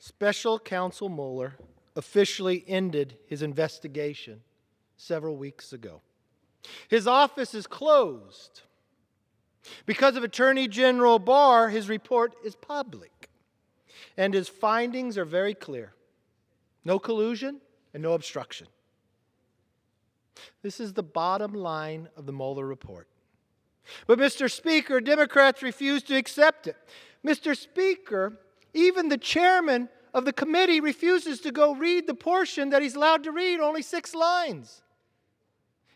Special Counsel Mueller officially ended his investigation several weeks ago. His office is closed. Because of Attorney General Barr, his report is public, and his findings are very clear. No collusion and no obstruction. This is the bottom line of the Mueller report. But Mr. Speaker, Democrats refuse to accept it. Mr. Speaker, even the chairman of the committee refuses to go read the portion that he's allowed to read, only 6 lines.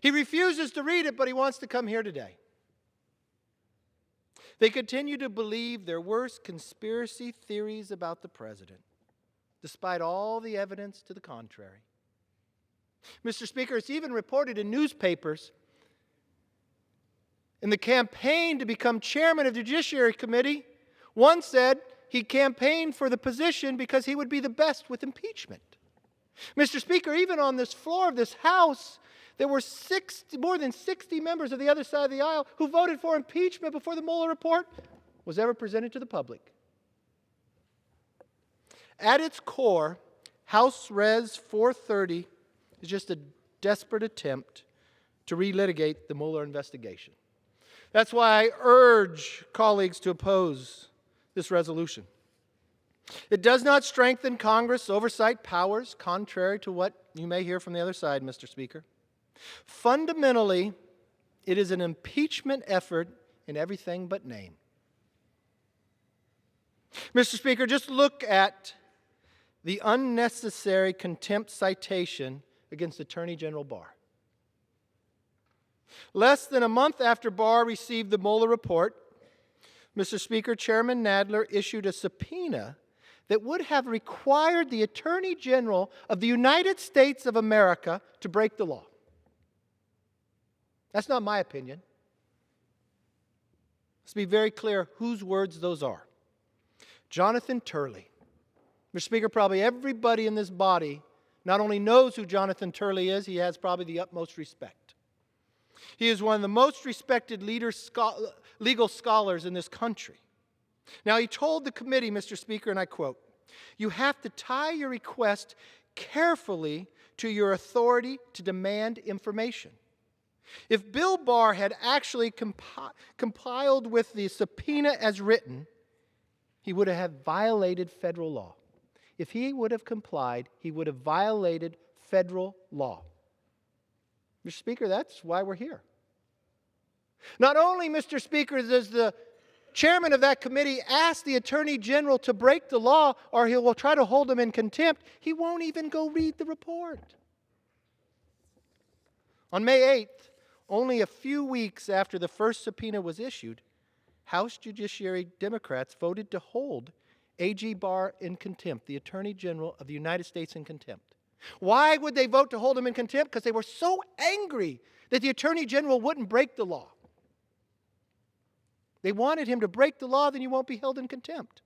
He refuses to read it, but he wants to come here today. They continue to believe their worst conspiracy theories about the president, despite all the evidence to the contrary. Mr. Speaker, it's even reported in newspapers in the campaign to become chairman of the Judiciary Committee, one said he campaigned for the position because he would be the best with impeachment. Mr. Speaker, even on this floor of this House, there were more than 60 members of the other side of the aisle who voted for impeachment before the Mueller report was ever presented to the public. At its core, House Res 430 is just a desperate attempt to relitigate the Mueller investigation. That's why I urge colleagues to oppose this resolution. It does not strengthen Congress' oversight powers, contrary to what you may hear from the other side, Mr. Speaker. Fundamentally, it is an impeachment effort in everything but name. Mr. Speaker, just look at the unnecessary contempt citation against Attorney General Barr. Less than a month after Barr received the Mueller report, Mr. Speaker, Chairman Nadler issued a subpoena that would have required the Attorney General of the United States of America to break the law. That's not my opinion. Let's be very clear whose words those are. Jonathan Turley. Mr. Speaker, probably everybody in this body not only knows who Jonathan Turley is, he has probably the utmost respect. He is one of the most respected legal scholars in this country. Now, he told the committee, Mr. Speaker, and I quote, "You have to tie your request carefully to your authority to demand information. If Bill Barr had actually compiled with the subpoena as written, he would have violated federal law. If he would have complied, he would have violated federal law." Mr. Speaker, that's why we're here. Not only, Mr. Speaker, does the chairman of that committee ask the Attorney General to break the law or he will try to hold him in contempt, he won't even go read the report. On May 8th, only a few weeks after the first subpoena was issued, House Judiciary Democrats voted to hold A.G. Barr in contempt, the Attorney General of the United States in contempt. Why would they vote to hold him in contempt? Because they were so angry that the Attorney General wouldn't break the law. They wanted him to break the law, then you won't be held in contempt.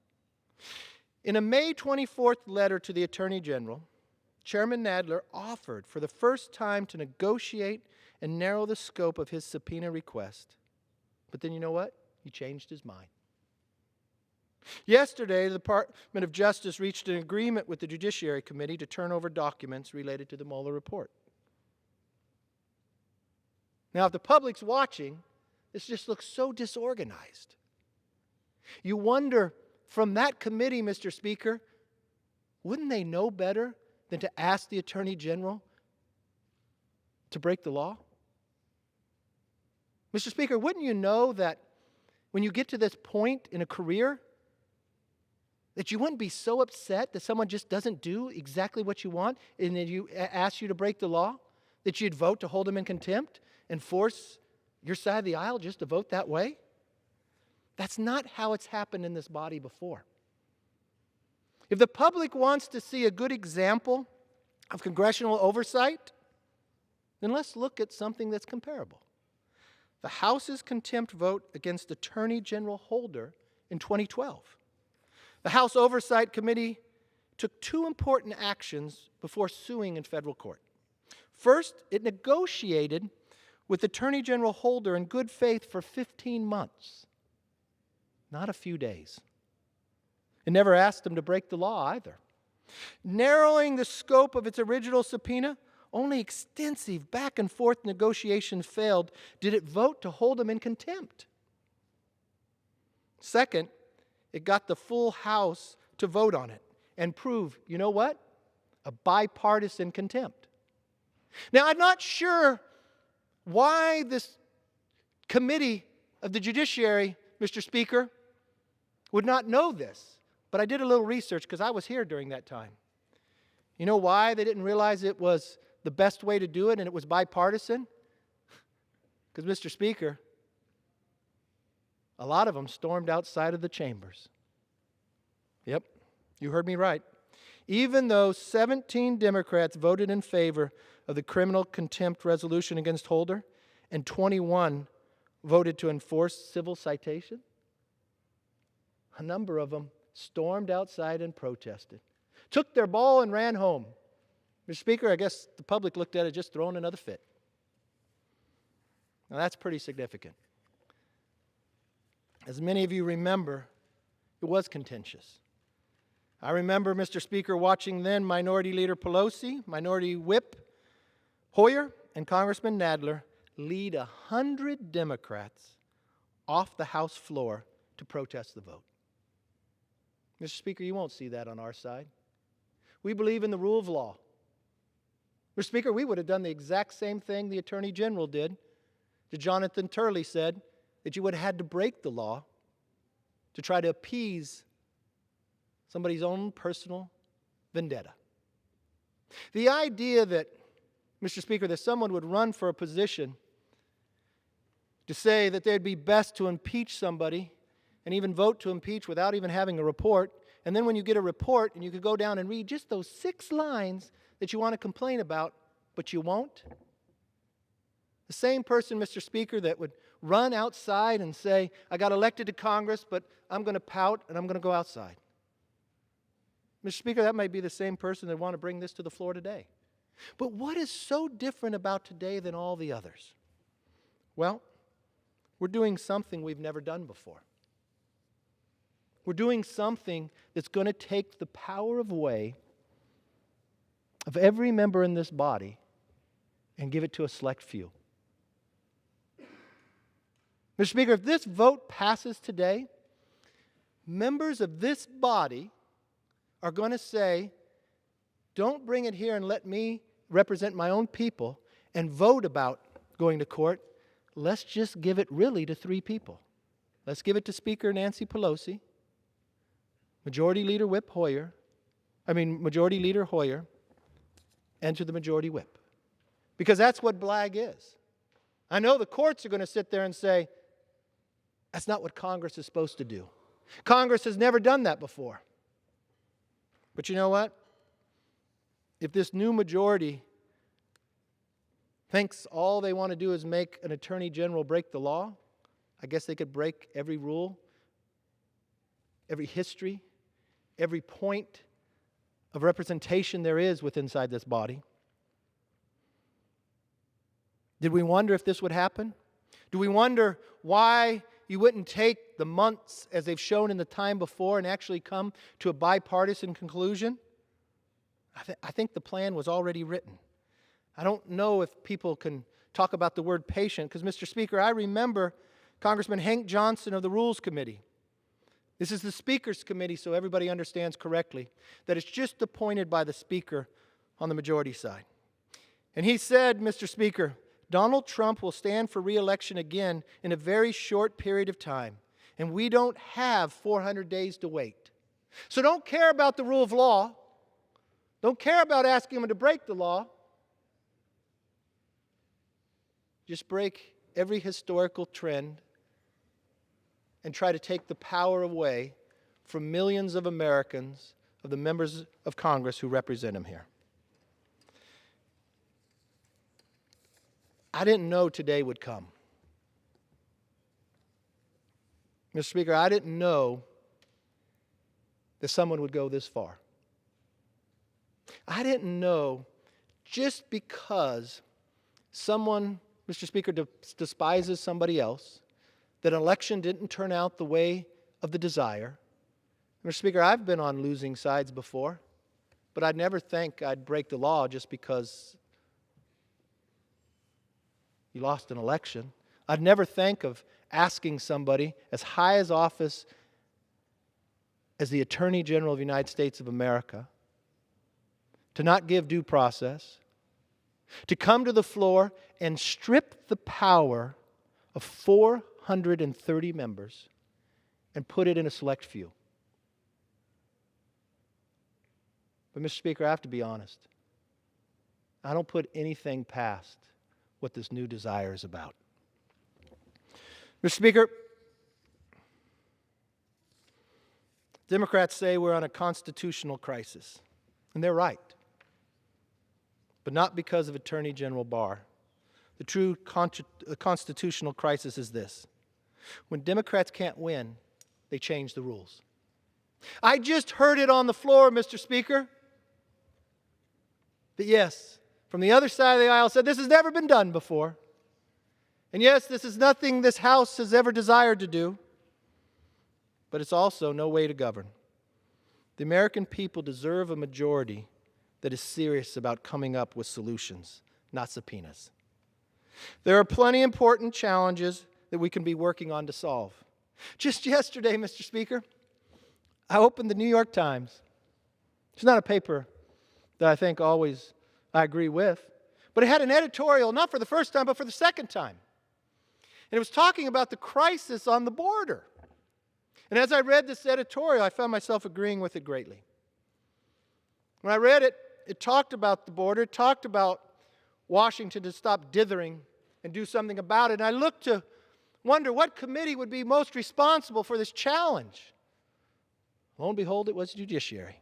In a May 24th letter to the Attorney General, Chairman Nadler offered for the first time to negotiate and narrow the scope of his subpoena request. But then you know what? He changed his mind. Yesterday, the Department of Justice reached an agreement with the Judiciary Committee to turn over documents related to the Mueller report. Now, if the public's watching, this just looks so disorganized. You wonder, from that committee, Mr. Speaker, wouldn't they know better than to ask the Attorney General to break the law? Mr. Speaker, wouldn't you know that when you get to this point in a career, that you wouldn't be so upset that someone just doesn't do exactly what you want and then you ask you to break the law, that you'd vote to hold them in contempt and force your side of the aisle just to vote that way? That's not how it's happened in this body before. If the public wants to see a good example of congressional oversight, then let's look at something that's comparable. The House's contempt vote against Attorney General Holder in 2012. The House Oversight Committee took 2 important actions before suing in federal court. First, it negotiated with Attorney General Holder in good faith for 15 months, not a few days. It never asked him to break the law either. Narrowing the scope of its original subpoena, only extensive back and forth negotiations failed did it vote to hold him in contempt. Second, it got the full House to vote on it and prove, you know what? A bipartisan contempt. Now, I'm not sure why this committee of the judiciary, Mr. Speaker, would not know this, but I did a little research because I was here during that time. You know why they didn't realize it was the best way to do it and it was bipartisan? Because, Mr. Speaker, a lot of them stormed outside of the chambers. Yep, you heard me right. Even though 17 Democrats voted in favor of the criminal contempt resolution against Holder and 21 voted to enforce civil citation, a number of them stormed outside and protested, took their ball and ran home. Mr. Speaker, I guess the public looked at it just throwing another fit. Now that's pretty significant. As many of you remember, it was contentious. I remember, Mr. Speaker, watching then Minority Leader Pelosi, Minority Whip Hoyer, and Congressman Nadler lead 100 Democrats off the House floor to protest the vote. Mr. Speaker, you won't see that on our side. We believe in the rule of law. Mr. Speaker, we would have done the exact same thing the Attorney General did to Jonathan Turley said, that you would have had to break the law to try to appease somebody's own personal vendetta. The idea that, Mr. Speaker, that someone would run for a position to say that they'd be best to impeach somebody and even vote to impeach without even having a report, and then when you get a report and you could go down and read just those 6 lines that you want to complain about, but you won't. The same person, Mr. Speaker, that would run outside and say, I got elected to Congress, but I'm going to pout and I'm going to go outside. Mr. Speaker, that might be the same person that want to bring this to the floor today. But what is so different about today than all the others? Well, we're doing something we've never done before. We're doing something that's going to take the power away of every member in this body and give it to a select few. Mr. Speaker, if this vote passes today, members of this body are going to say, don't bring it here and let me represent my own people and vote about going to court. Let's just give it really to 3 people. Let's give it to Speaker Nancy Pelosi, Majority Leader Hoyer, and to the Majority Whip. Because that's what BLAG is. I know the courts are going to sit there and say, that's not what Congress is supposed to do. Congress has never done that before. But you know what? If this new majority thinks all they want to do is make an attorney general break the law, I guess they could break every rule, every history, every point of representation there is inside this body. Did we wonder if this would happen? Do we wonder why you wouldn't take the months as they've shown in the time before and actually come to a bipartisan conclusion? I think the plan was already written. I don't know if people can talk about the word patient because, Mr. Speaker, I remember Congressman Hank Johnson of the Rules Committee. This is the Speaker's Committee, so everybody understands correctly that it's just appointed by the Speaker on the majority side. And he said, Mr. Speaker, Donald Trump will stand for re-election again in a very short period of time, and we don't have 400 days to wait. So don't care about the rule of law. Don't care about asking him to break the law. Just break every historical trend and try to take the power away from millions of Americans, of the members of Congress who represent him here. I didn't know today would come. Mr. Speaker, I didn't know that someone would go this far. I didn't know just because someone, Mr. Speaker, despises somebody else, that an election didn't turn out the way of the desire. Mr. Speaker, I've been on losing sides before. But I'd never think I'd break the law just because you lost an election. I'd never think of asking somebody as high as office as the Attorney General of the United States of America to not give due process, to come to the floor and strip the power of 430 members and put it in a select few. But, Mr. Speaker, I have to be honest. I don't put anything past what this new desire is about. Mr. Speaker, Democrats say we're on a constitutional crisis, and they're right. But not because of Attorney General Barr. The true constitutional crisis is this. When Democrats can't win, they change the rules. I just heard it on the floor, Mr. Speaker. But yes, from the other side of the aisle said this has never been done before. And yes, this is nothing this House has ever desired to do. But it's also no way to govern. The American people deserve a majority that is serious about coming up with solutions, not subpoenas. There are plenty of important challenges that we can be working on to solve. Just yesterday, Mr. Speaker, I opened the New York Times. It's not a paper that I think always I agree with, but it had an editorial, not for the first time, but for the second time. And it was talking about the crisis on the border. And as I read this editorial, I found myself agreeing with it greatly. When I read it, it talked about the border, it talked about Washington to stop dithering and do something about it. And I looked to wonder what committee would be most responsible for this challenge. Lo and behold, it was Judiciary.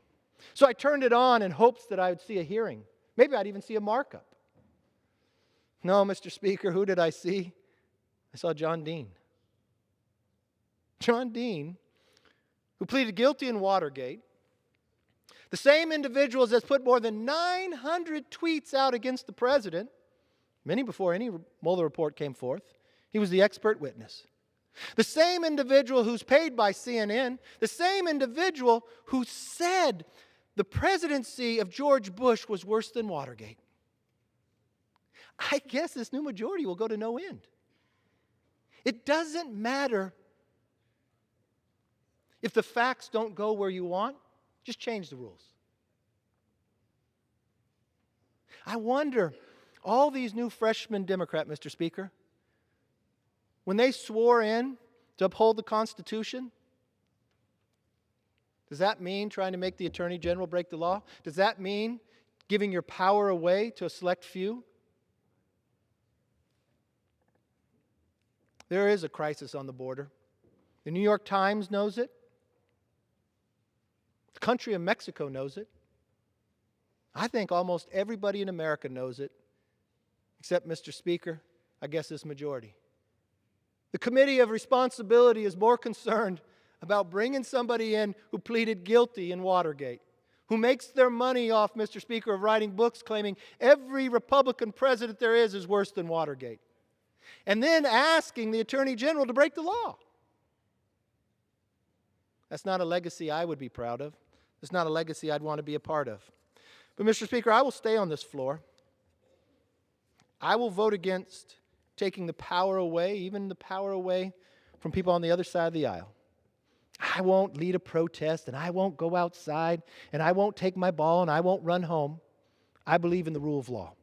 So I turned it on in hopes that I would see a hearing. Maybe I'd even see a markup. No, Mr. Speaker, who did I see? I saw John Dean. John Dean, who pleaded guilty in Watergate, the same individuals that's put more than 900 tweets out against the president, many before any Mueller report came forth. He was the expert witness. The same individual who's paid by CNN, the same individual who said the presidency of George Bush was worse than Watergate. I guess this new majority will go to no end. It doesn't matter if the facts don't go where you want, just change the rules. I wonder, all these new freshman Democrats, Mr. Speaker, when they swore in to uphold the Constitution, does that mean trying to make the Attorney General break the law? Does that mean giving your power away to a select few? There is a crisis on the border. The New York Times knows it. The country of Mexico knows it. I think almost everybody in America knows it, except, Mr. Speaker, I guess this majority. The Committee of Responsibility is more concerned about bringing somebody in who pleaded guilty in Watergate, who makes their money off, Mr. Speaker, of writing books claiming every Republican president there is worse than Watergate, and then asking the Attorney General to break the law. That's not a legacy I would be proud of. It's not a legacy I'd want to be a part of. But, Mr. Speaker, I will stay on this floor. I will vote against taking the power away, even the power away from people on the other side of the aisle. I won't lead a protest, and I won't go outside, and I won't take my ball, and I won't run home. I believe in the rule of law.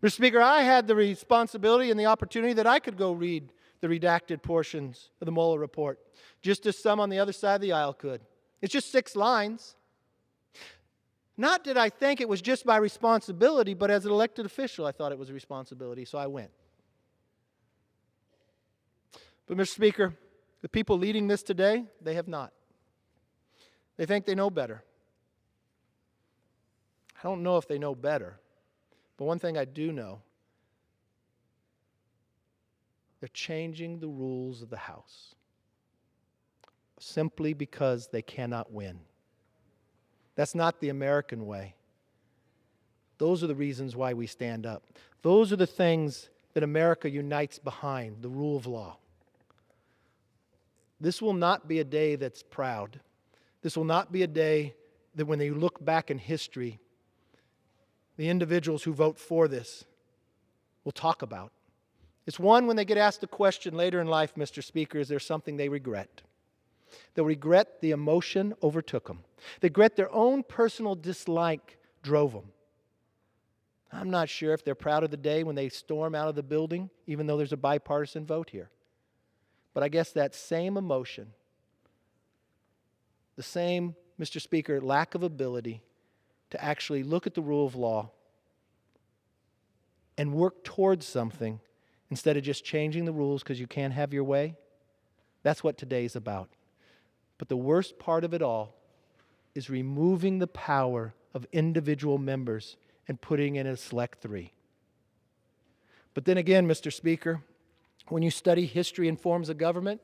Mr. Speaker, I had the responsibility and the opportunity that I could go read the redacted portions of the Mueller report, just as some on the other side of the aisle could. It's just 6 lines. Not did I think it was just my responsibility, but as an elected official, I thought it was a responsibility, so I went. But, Mr. Speaker, the people leading this today, they have not. They think they know better. I don't know if they know better, but one thing I do know, they're changing the rules of the House simply because they cannot win. That's not the American way. Those are the reasons why we stand up. Those are the things that America unites behind, the rule of law. This will not be a day that's proud. This will not be a day that when they look back in history, the individuals who vote for this will talk about. It's one, when they get asked a question later in life, Mr. Speaker, is there something they regret? They'll regret the emotion overtook them. They regret their own personal dislike drove them. I'm not sure if they're proud of the day when they storm out of the building, even though there's a bipartisan vote here. But I guess that same emotion, the same, Mr. Speaker, lack of ability to actually look at the rule of law and work towards something instead of just changing the rules because you can't have your way, that's what today's about. But the worst part of it all is removing the power of individual members and putting in a select three. But then again, Mr. Speaker, when you study history and forms of government,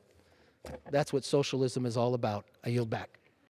that's what socialism is all about. I yield back.